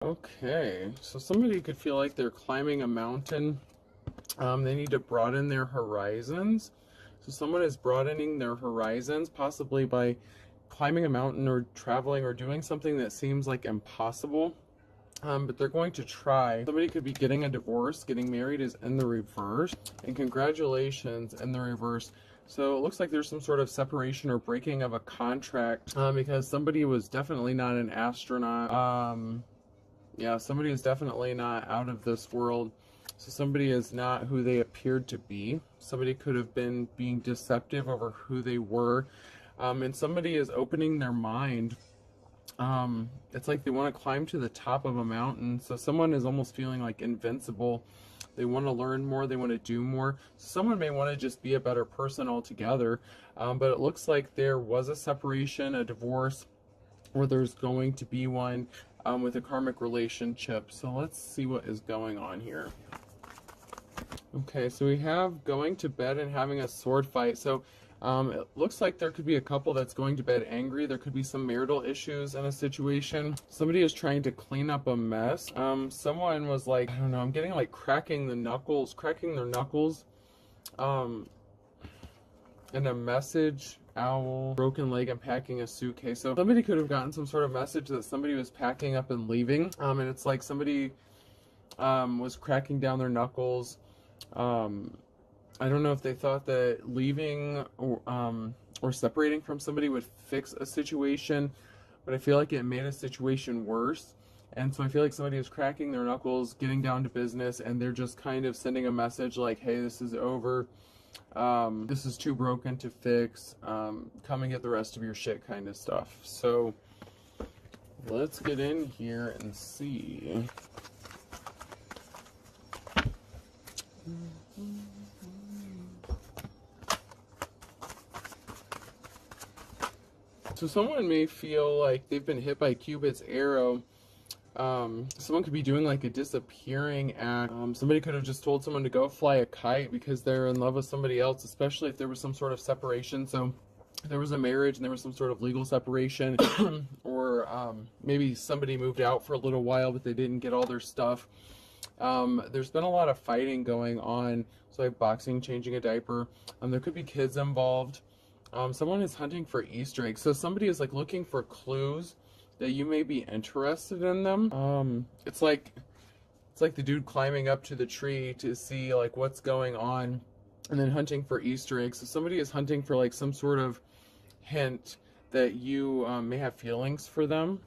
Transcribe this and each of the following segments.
Okay, so somebody could feel like they're climbing a mountain. They need to broaden their horizons. So someone is broadening their horizons, possibly by climbing a mountain or traveling or doing something that seems like impossible. But they're going to try. Somebody could be getting a divorce. Getting married is in the reverse. And congratulations in the reverse. So it looks like there's some sort of separation or breaking of a contract because somebody was definitely not an astronaut. Yeah, somebody is definitely not out of this world. So somebody is not who they appeared to be. Somebody could have been being deceptive over who they were. And somebody is opening their mind. It's like they want to climb to the top of a mountain. So someone is almost feeling like invincible. They want to learn more. They want to do more. Someone may want to just be a better person altogether. But it looks like there was a separation, a divorce, or there's going to be one with a karmic relationship. So let's see what is going on here. Okay, so we have going to bed and having a sword fight. So it looks like there could be a couple that's going to bed angry. There could be some marital issues in a situation. Somebody is trying to clean up a mess. Someone was like, I don't know, I'm getting like cracking their knuckles, and a message, owl, broken leg, and packing a suitcase. So somebody could have gotten some sort of message that somebody was packing up and leaving. And it's like somebody was cracking down their knuckles. I don't know if they thought that leaving or separating from somebody would fix a situation, but I feel like it made a situation worse. And so I feel like somebody is cracking their knuckles, getting down to business, and they're just kind of sending a message like, hey, this is over. This is too broken to fix. Come and get the rest of your shit kind of stuff. So let's get in here and see. So someone may feel like they've been hit by Cupid's arrow. Someone could be doing like a disappearing act. Somebody could have just told someone to go fly a kite because they're in love with somebody else, especially if there was some sort of separation. So if there was a marriage and there was some sort of legal separation, or maybe somebody moved out for a little while but they didn't get all their stuff. There's been a lot of fighting going on. So like boxing, changing a diaper. There could be kids involved. Someone is hunting for Easter eggs. So somebody is like looking for clues that you may be interested in them. It's like the dude climbing up to the tree to see like what's going on and then hunting for Easter eggs. So somebody is hunting for like some sort of hint that you may have feelings for them.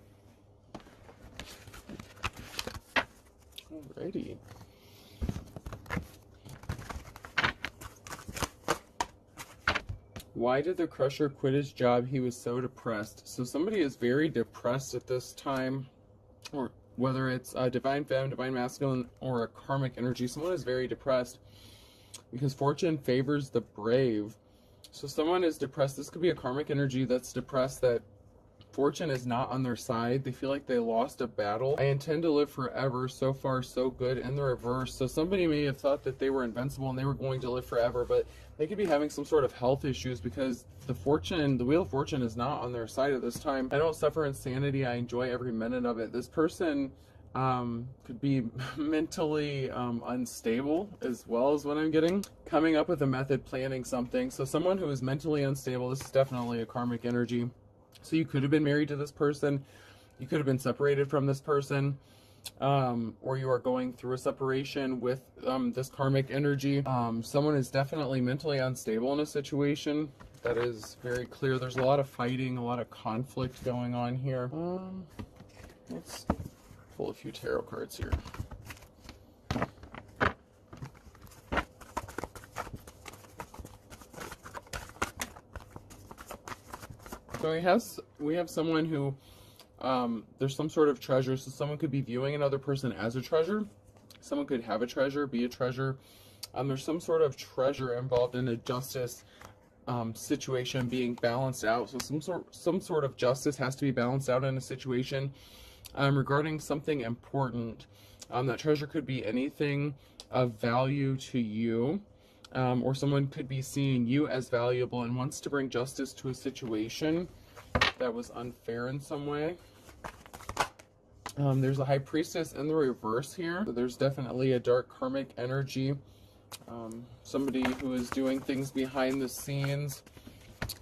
Alrighty. Why did the crusher quit his job? He was so depressed. So somebody is very depressed at this time, or whether it's a divine femme, divine masculine, or a karmic energy, someone is very depressed because fortune favors the brave. So someone is depressed. This could be a karmic energy that's depressed that fortune is not on their side. They feel like they lost a battle. I intend to live forever. So far, so good. In the reverse. So somebody may have thought that they were invincible and they were going to live forever, but they could be having some sort of health issues because the wheel of fortune is not on their side at this time. I don't suffer insanity. I enjoy every minute of it. This person could be mentally unstable as well as what I'm getting. Coming up with a method, planning something. So someone who is mentally unstable, this is definitely a karmic energy. So you could have been married to this person, you could have been separated from this person, or you are going through a separation with this karmic energy. Someone is definitely mentally unstable in a situation. That is very clear. There's a lot of fighting, a lot of conflict going on here. Let's pull a few tarot cards here. So we have someone who, there's some sort of treasure. So someone could be viewing another person as a treasure. Someone could have a treasure, be a treasure. There's some sort of treasure involved in a justice situation being balanced out. So some sort of justice has to be balanced out in a situation regarding something important. That treasure could be anything of value to you. Or someone could be seeing you as valuable and wants to bring justice to a situation that was unfair in some way. There's a high priestess in the reverse here. So there's definitely a dark karmic energy. Somebody who is doing things behind the scenes.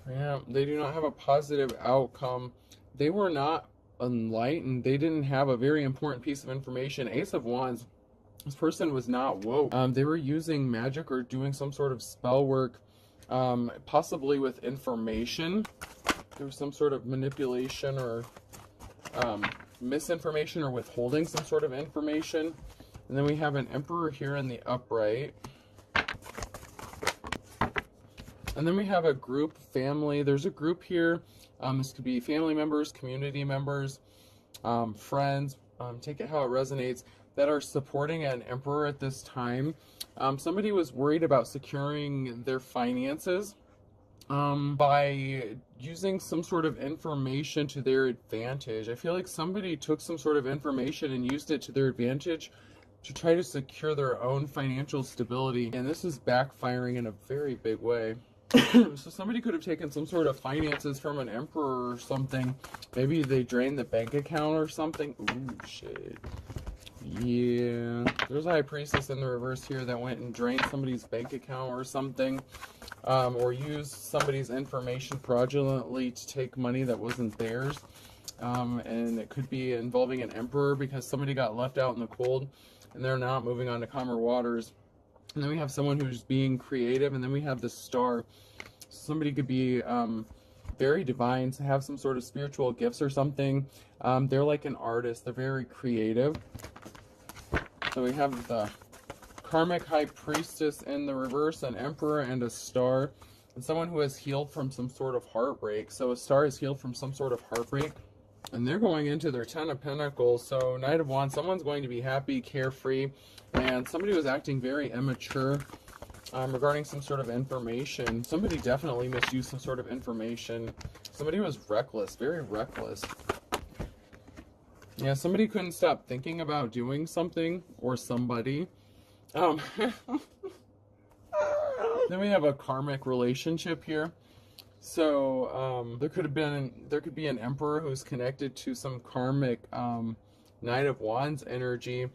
Yeah, they do not have a positive outcome. They were not enlightened. They didn't have a very important piece of information. Ace of Wands. This person was not woke. They were using magic or doing some sort of spell work, possibly with information. There was some sort of manipulation or misinformation or withholding some sort of information. And then we have an Emperor here in the upright. And then we have a group, family. There's a group here. This could be family members, community members, friends. Take it how it resonates, that are supporting an Emperor at this time. Somebody was worried about securing their finances by using some sort of information to their advantage. I feel like somebody took some sort of information and used it to their advantage to try to secure their own financial stability. And this is backfiring in a very big way. So somebody could have taken some sort of finances from an Emperor or something. Maybe they drained the bank account or something. Ooh, shit. Yeah. There's a High Priestess in the reverse here that went and drained somebody's bank account or something. Or used somebody's information fraudulently to take money that wasn't theirs. And it could be involving an Emperor because somebody got left out in the cold and they're not moving on to calmer waters. And then we have someone who's being creative, and then we have the Star. Somebody could be very divine, to have some sort of spiritual gifts or something. They're like an artist. They're very creative. So we have the Karmic High Priestess in the reverse, an Emperor, and a Star. And someone who has healed from some sort of heartbreak. So a Star is healed from some sort of heartbreak. And they're going into their 10 of Pentacles. So Knight of Wands, someone's going to be happy, carefree. And somebody was acting very immature regarding some sort of information. Somebody definitely misused some sort of information. Somebody was reckless, very reckless. Yeah, somebody couldn't stop thinking about doing something or somebody. Then we have a karmic relationship here. So there could be an Emperor who's connected to some karmic Knight of Wands energy,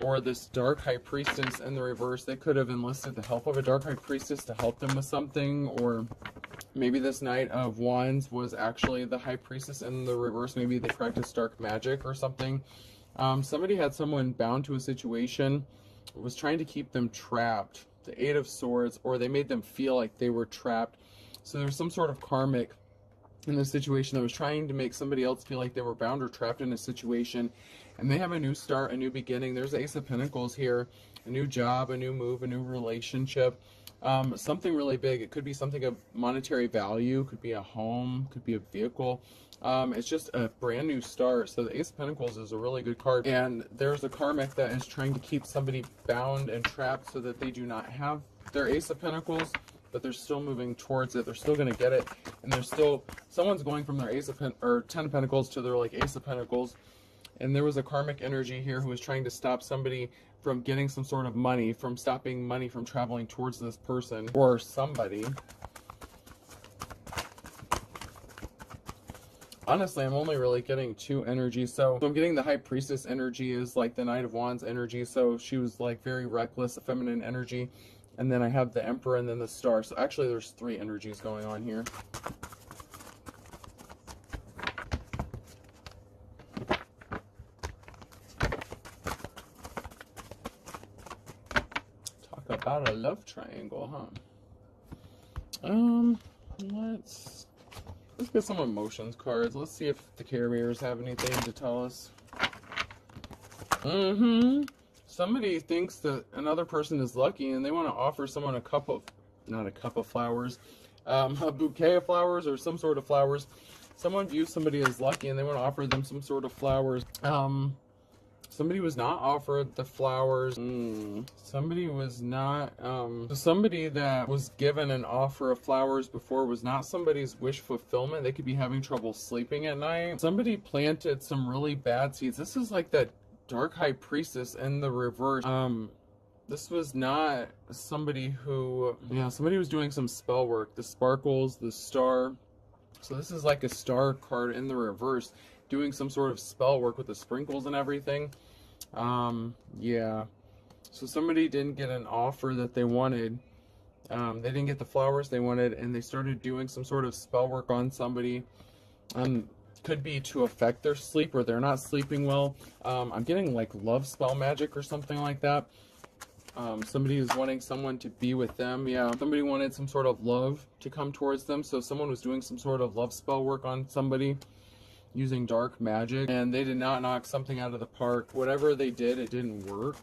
or this Dark High Priestess in the reverse. They could have enlisted the help of a Dark High Priestess to help them with something, or maybe this Knight of Wands was actually the High Priestess in the reverse. Maybe they practiced dark magic or something. Somebody had someone bound to a situation, was trying to keep them trapped. The Eight of Swords, or they made them feel like they were trapped. So there's some sort of karmic in this situation that was trying to make somebody else feel like they were bound or trapped in a situation. And they have a new start, a new beginning. There's Ace of Pentacles here. A new job, a new move, a new relationship. Something really big. It could be something of monetary value. Could be a home. Could be a vehicle. It's just a brand new start. So the Ace of Pentacles is a really good card. And there's a karmic that is trying to keep somebody bound and trapped so that they do not have their Ace of Pentacles, but they're still moving towards it. They're still going to get it. And there's still, someone's going from their Ace of or 10 of Pentacles to their like Ace of Pentacles. And there was a karmic energy here who was trying to stop somebody from getting some sort of money, from stopping money from traveling towards this person or somebody. Honestly, I'm only really getting two energies. So I'm getting the High Priestess energy is like the Knight of Wands energy. So she was like very reckless, a feminine energy. And then I have the Emperor and then the Star. So actually there's three energies going on here. Talk about a love triangle, huh? Let's get some emotions cards. Let's see if the carriers have anything to tell us. Somebody thinks that another person is lucky and they want to offer someone a cup of, not a cup of flowers, a bouquet of flowers or some sort of flowers. Someone views somebody as lucky and they want to offer them some sort of flowers. Somebody was not offered the flowers. Somebody was not, somebody that was given an offer of flowers before was not somebody's wish fulfillment. They could be having trouble sleeping at night. Somebody planted some really bad seeds. This is like that Dark High Priestess in the reverse. This was not somebody who, yeah, somebody was doing some spell work. The sparkles, the Star. So this is like a Star card in the reverse. doing some sort of spell work with the sprinkles and everything. Yeah. So somebody didn't get an offer that they wanted. They didn't get the flowers they wanted, and they started doing some sort of spell work on somebody. Could be to affect their sleep, or they're not sleeping well. I'm getting like love spell magic or something like that. Somebody is wanting someone to be with them. Yeah, somebody wanted some sort of love to come towards them. So someone was doing some sort of love spell work on somebody using dark magic, and they did not knock something out of the park. Whatever they did, it didn't work,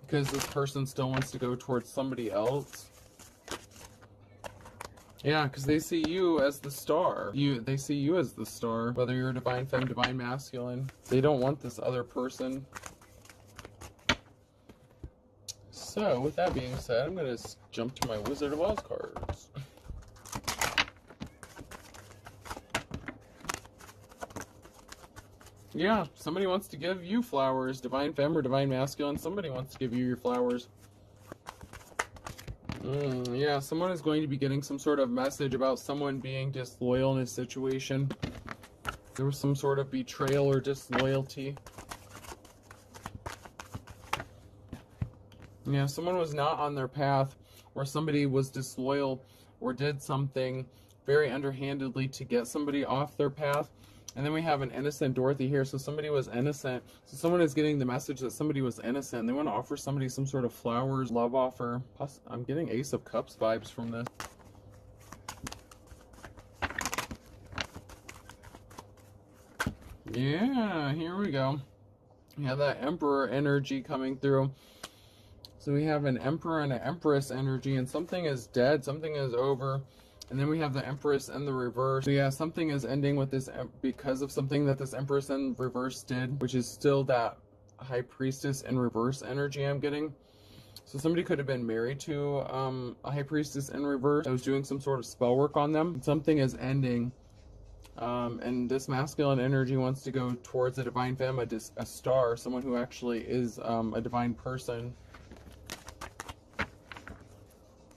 because this person still wants to go towards somebody else. Yeah, because they see you as the star. They see you as the star, whether you're a divine femme, divine masculine. They don't want this other person. So, with that being said, I'm going to jump to my Wizard of Oz cards. Yeah, somebody wants to give you flowers, divine femme or divine masculine. Somebody wants to give you your flowers. Yeah, someone is going to be getting some sort of message about someone being disloyal in a situation. There was some sort of betrayal or disloyalty. Yeah, someone was not on their path, or somebody was disloyal or did something very underhandedly to get somebody off their path. And then we have an innocent Dorothy here, so somebody was innocent. So someone is getting the message that somebody was innocent. They want to offer somebody some sort of flowers, love offer. Plus, I'm getting Ace of Cups vibes from this. Yeah, here we go. We have that Emperor energy coming through. So we have an Emperor and an Empress energy, and something is dead, something is over. And then we have the Empress and the reverse. So yeah, something is ending with this because of something that this Empress in reverse did, which is still that High Priestess in reverse energy I'm getting. So somebody could have been married to a High Priestess in reverse. I was doing some sort of spell work on them. Something is ending. And this masculine energy wants to go towards a divine femme, a star, someone who actually is a divine person.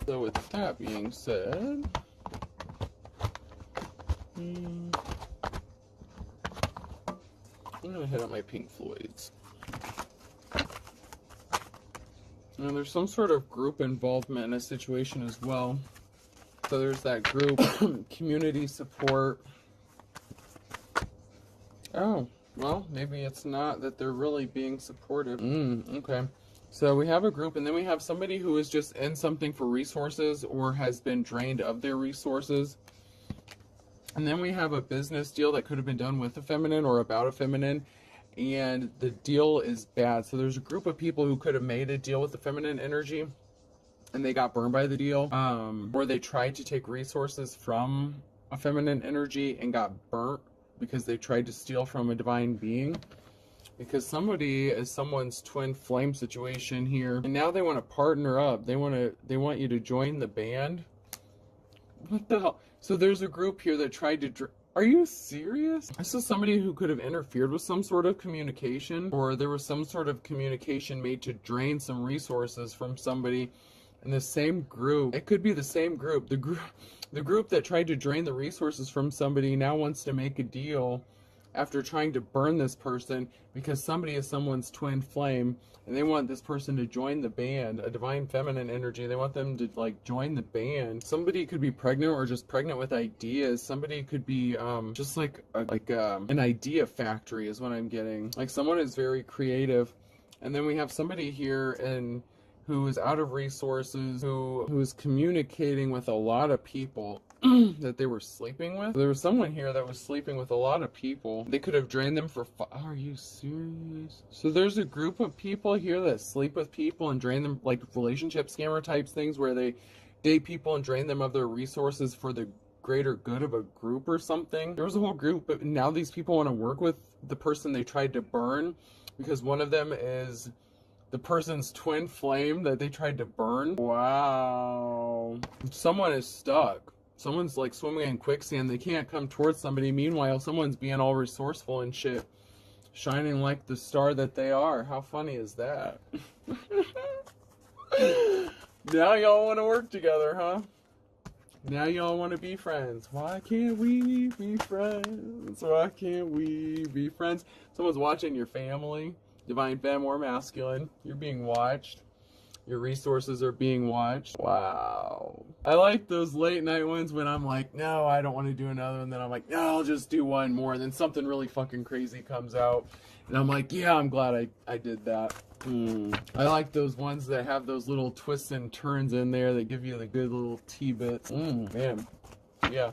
So with that being said, I'm gonna hit up my Pink Floyds. Now there's some sort of group involvement in a situation as well. So there's that group, community support. Oh, well, maybe it's not that they're really being supportive. Okay. So we have a group, and then we have somebody who is just in something for resources or has been drained of their resources. And then we have a business deal that could have been done with a feminine or about a feminine, and the deal is bad. So there's a group of people who could have made a deal with the feminine energy, and they got burned by the deal, or they tried to take resources from a feminine energy and got burnt because they tried to steal from a divine being. Because somebody is someone's twin flame situation here, and now they want to partner up. They want you to join the band. What the hell? So there's a group here that tried to. Are you serious? This is somebody who could have interfered with some sort of communication, or there was some sort of communication made to drain some resources from somebody in the same group. It could be the same group. The group that tried to drain the resources from somebody now wants to make a deal after trying to burn this person because somebody is someone's twin flame, and they want this person to join the band, a divine feminine energy. They want them to like join the band. Somebody could be pregnant or just pregnant with ideas. Somebody could be just like an idea factory is what I'm getting. Like someone is very creative. And then we have somebody here who is out of resources, who is communicating with a lot of people that they were sleeping with. There was someone here that was sleeping with a lot of people. They could have drained them for are you serious? So there's a group of people here that sleep with people and drain them, like relationship scammer types things where they date people and drain them of their resources for the greater good of a group or something. There was a whole group, but now these people want to work with the person they tried to burn because one of them is the person's twin flame that they tried to burn. Wow. Someone is stuck. Someone's like swimming in quicksand. They can't come towards somebody. Meanwhile, someone's being all resourceful and shit. Shining like the star that they are. How funny is that? Now y'all want to work together, huh? Now y'all want to be friends. Why can't we be friends? Why can't we be friends? Someone's watching your family. Divine femme or masculine. You're being watched. Your resources are being watched. Wow. I like those late night ones when I'm like, no, I don't want to do another. And then I'm like, no, I'll just do one more. And then something really fucking crazy comes out. And I'm like, yeah, I'm glad I did that. I like those ones that have those little twists and turns in there that give you the good little T-bits. Man. Yeah.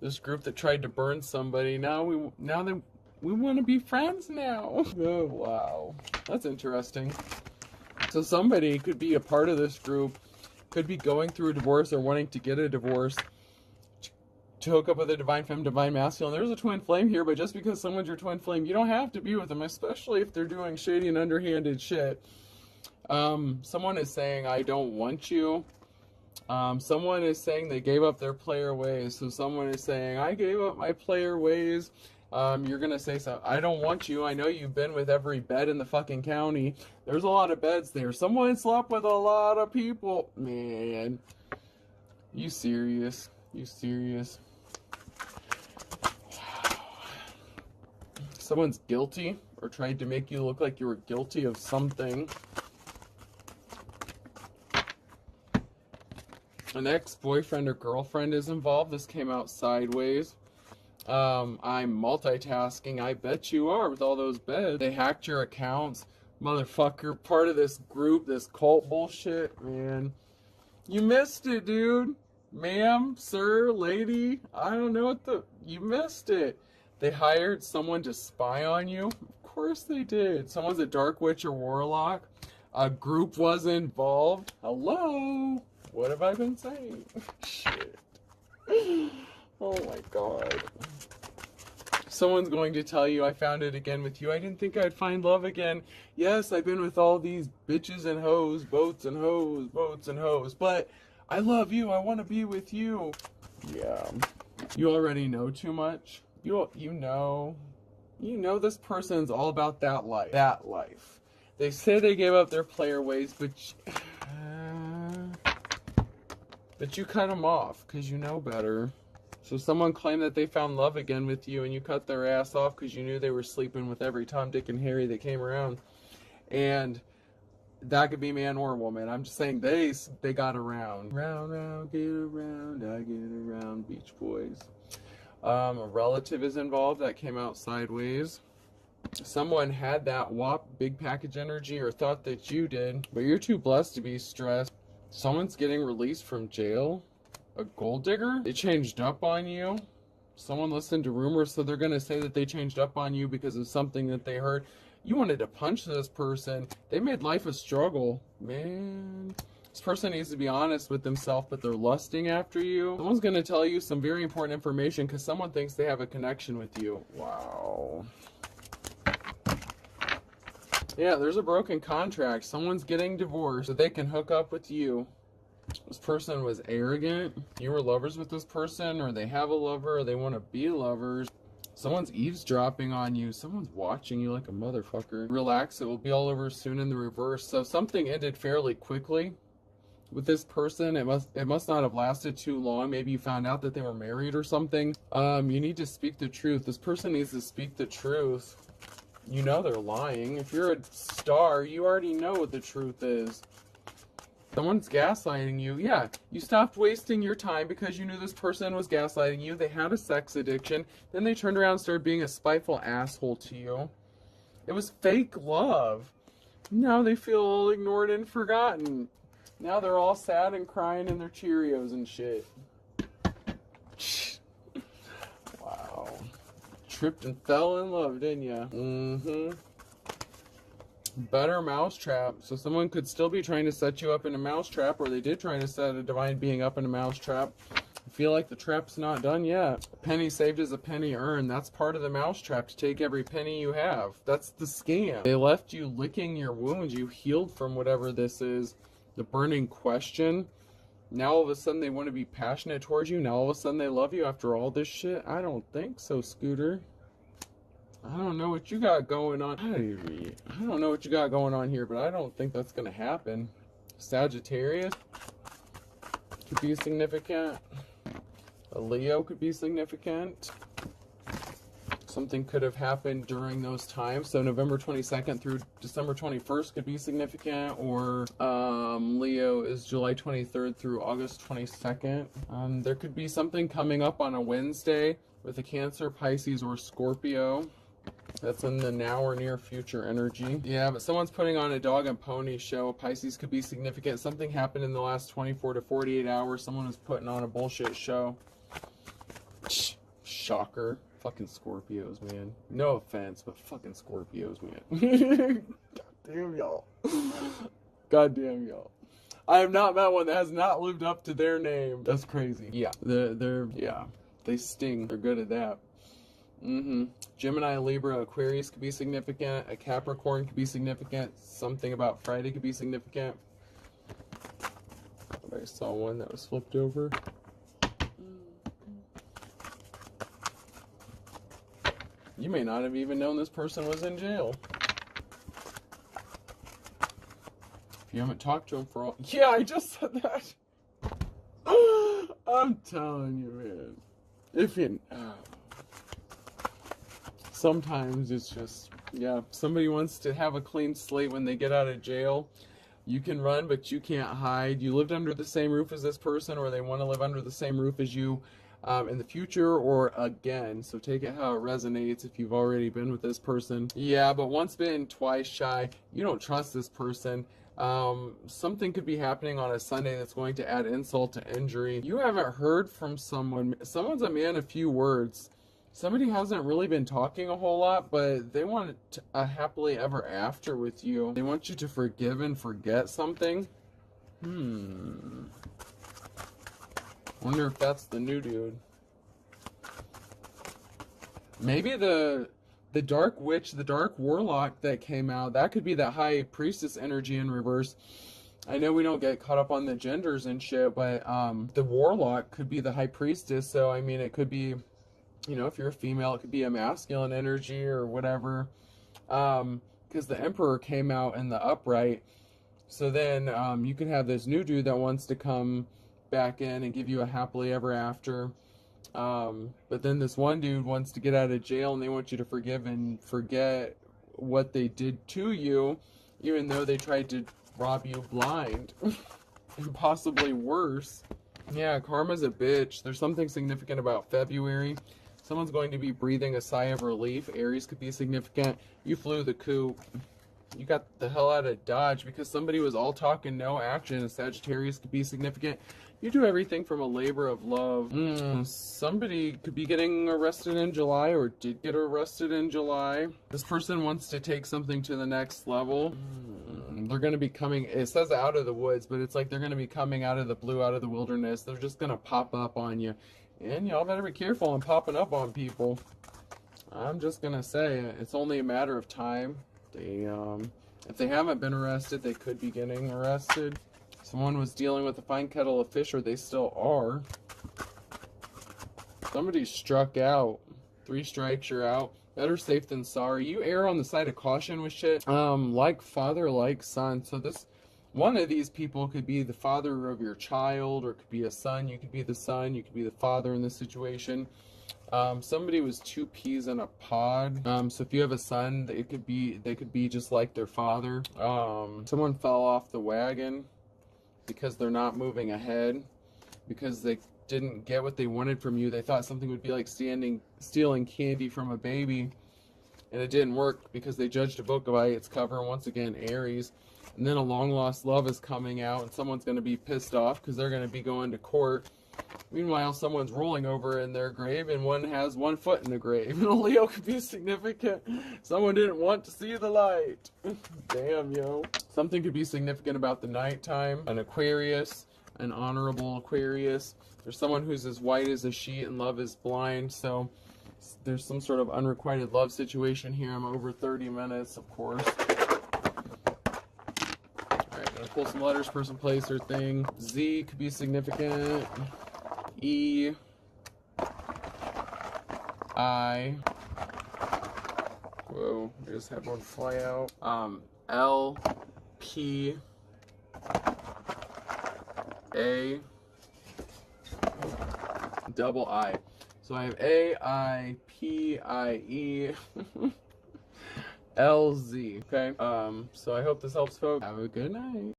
This group that tried to burn somebody, now we want to be friends now. Oh, wow. That's interesting. So somebody could be a part of this group, could be going through a divorce or wanting to get a divorce to hook up with a divine femme, divine masculine. There's a twin flame here, but just because someone's your twin flame, you don't have to be with them, especially if they're doing shady and underhanded shit. Someone is saying, I don't want you. Someone is saying they gave up their player ways. So someone is saying, I gave up my player ways. You're gonna say so. I don't want you. I know you've been with every bed in the fucking county. There's a lot of beds there. Someone slept with a lot of people. Man, you serious? You serious? Wow. Someone's guilty or tried to make you look like you were guilty of something. An ex-boyfriend or girlfriend is involved. This came out sideways. I'm multitasking. I bet you are with all those beds. They hacked your accounts. Motherfucker, part of this group, this cult bullshit, man. You missed it, dude. Ma'am, sir, lady. I don't know you missed it. They hired someone to spy on you. Of course they did. Someone's a dark witch or warlock. A group was involved. Hello? What have I been saying? Shit. Oh my god. Someone's going to tell you, I found it again with you. I didn't think I'd find love again. Yes, I've been with all these bitches and hoes, boats and hoes, boats and hoes. But I love you. I want to be with you. Yeah. You already know too much. You know this person's all about that life. That life. They say they gave up their player ways, but you cut them off because you know better. So someone claimed that they found love again with you and you cut their ass off because you knew they were sleeping with every Tom, Dick, and Harry that came around. And that could be man or woman. I'm just saying they got around. Round, round, get around, I get around, Beach Boys. A relative is involved. That came out sideways. Someone had that WAP big package energy or thought that you did, but you're too blessed to be stressed. Someone's getting released from jail. A gold digger? They changed up on you. Someone listened to rumors, so they're going to say that they changed up on you because of something that they heard. You wanted to punch this person. They made life a struggle. Man, this person needs to be honest with themselves, but they're lusting after you. Someone's going to tell you some very important information because someone thinks they have a connection with you. Wow. Yeah, there's a broken contract. Someone's getting divorced so they can hook up with you. This person was arrogant. You were lovers with this person, or they have a lover, or they want to be lovers. Someone's eavesdropping on you. Someone's watching you like a motherfucker. Relax, it will be all over soon in the reverse. So something ended fairly quickly with this person. It must not have lasted too long. Maybe you found out that they were married or something. You need to speak the truth. This person needs to speak the truth. You know they're lying. If you're a star, you already know what the truth is. Someone's gaslighting you. Yeah, you stopped wasting your time because you knew this person was gaslighting you. They had a sex addiction. Then they turned around and started being a spiteful asshole to you. It was fake love. Now they feel all ignored and forgotten. Now they're all sad and crying in their Cheerios and shit. Wow. Tripped and fell in love, didn't ya? Better mousetrap. So someone could still be trying to set you up in a mousetrap, or they did try to set a divine being up in a mousetrap. I feel like the trap's not done yet. A penny saved is a penny earned. That's part of the mousetrap, to take every penny you have. That's the scam. They left you licking your wounds. You healed from whatever this is. The burning question. Now all of a sudden they want to be passionate towards you. Now all of a sudden they love you after all this shit. I don't think so, Scooter. I don't know what you got going on. I don't know what you got going on here, but I don't think that's going to happen. Sagittarius. could be significant. A Leo could be significant. Something could have happened during those times. So November 22nd through December 21st could be significant, or Leo is July 23rd through August 22nd. There could be something coming up on a Wednesday with a Cancer, Pisces, or Scorpio. That's in the now or near future energy. Yeah, but someone's putting on a dog and pony show. Pisces could be significant. Something happened in the last 24 to 48 hours. Someone is putting on a bullshit show. Shocker. Fucking Scorpios, man. No offense, but fucking Scorpios, man. God damn y'all. God damn y'all. I have not met one that has not lived up to their name. That's crazy. Yeah, yeah, they sting. They're good at that. Gemini, Libra, Aquarius could be significant. A Capricorn could be significant. Something about Friday could be significant. I saw one that was flipped over. You may not have even known this person was in jail. If you haven't talked to him for all... Yeah, I just said that. I'm telling you, man. If you... Sometimes it's just... Yeah, somebody wants to have a clean slate when they get out of jail. You can run, but you can't hide. You lived under the same roof as this person, or they want to live under the same roof as you. In the future or again. So take it how it resonates if you've already been with this person. Yeah, but once bitten, twice shy. You don't trust this person. Something could be happening on a Sunday that's going to add insult to injury. You haven't heard from someone. Someone's a man of few words. Somebody hasn't really been talking a whole lot, but they want a happily ever after with you. They want you to forgive and forget something. Wonder if that's the new dude. Maybe the dark witch, the dark warlock that came out, that could be that high priestess energy in reverse. I know we don't get caught up on the genders and shit, but the warlock could be the high priestess. So I mean, it could be, you know, if you're a female, it could be a masculine energy or whatever. Because the emperor came out in the upright. So then you could have this new dude that wants to come back in and give you a happily ever after, but then this one dude wants to get out of jail and they want you to forgive and forget what they did to you, even though they tried to rob you blind. And possibly worse. Yeah, karma's a bitch. There's something significant about February. Someone's going to be breathing a sigh of relief. Aries could be significant. You flew the coop. You got the hell out of Dodge because somebody was all talk and no action. A Sagittarius could be significant. You do everything from a labor of love. Somebody could be getting arrested in July or did get arrested in July. This person wants to take something to the next level. They're going to be coming, it says out of the woods, but it's like they're going to be coming out of the blue, out of the wilderness. They're just going to pop up on you. And y'all better be careful on popping up on people. I'm just going to say, it's only a matter of time. If they haven't been arrested, they could be getting arrested. Someone was dealing with a fine kettle of fish, or they still are. Somebody struck out. 3 strikes, you're out. Better safe than sorry. You err on the side of caution with shit. Like father, like son. So one of these people could be the father of your child, or it could be a son. You could be the son. You could be the father in this situation. Somebody was 2 peas in a pod. So if you have a son, they could be just like their father. Someone fell off the wagon because they're not moving ahead, because they didn't get what they wanted from you. They thought something would be like stealing candy from a baby, and it didn't work because they judged a book by its cover. Once again, Aries. And then a long lost love is coming out, and someone's going to be pissed off because they're going to be going to court. Meanwhile, someone's rolling over in their grave, and one has 1 foot in the grave. And a Leo could be significant. Someone didn't want to see the light. Damn, yo. Something could be significant about the nighttime. An Aquarius, an honorable Aquarius. There's someone who's as white as a sheet and love is blind. So there's some sort of unrequited love situation here. I'm over 30 minutes, of course. Alright, gonna pull some letters, person, place, or thing. Z could be significant. E, I, whoa, I just had one fly out. L, P, A, double I. So I have AIPIE LZ. Okay. So I hope this helps, folks. Have a good night.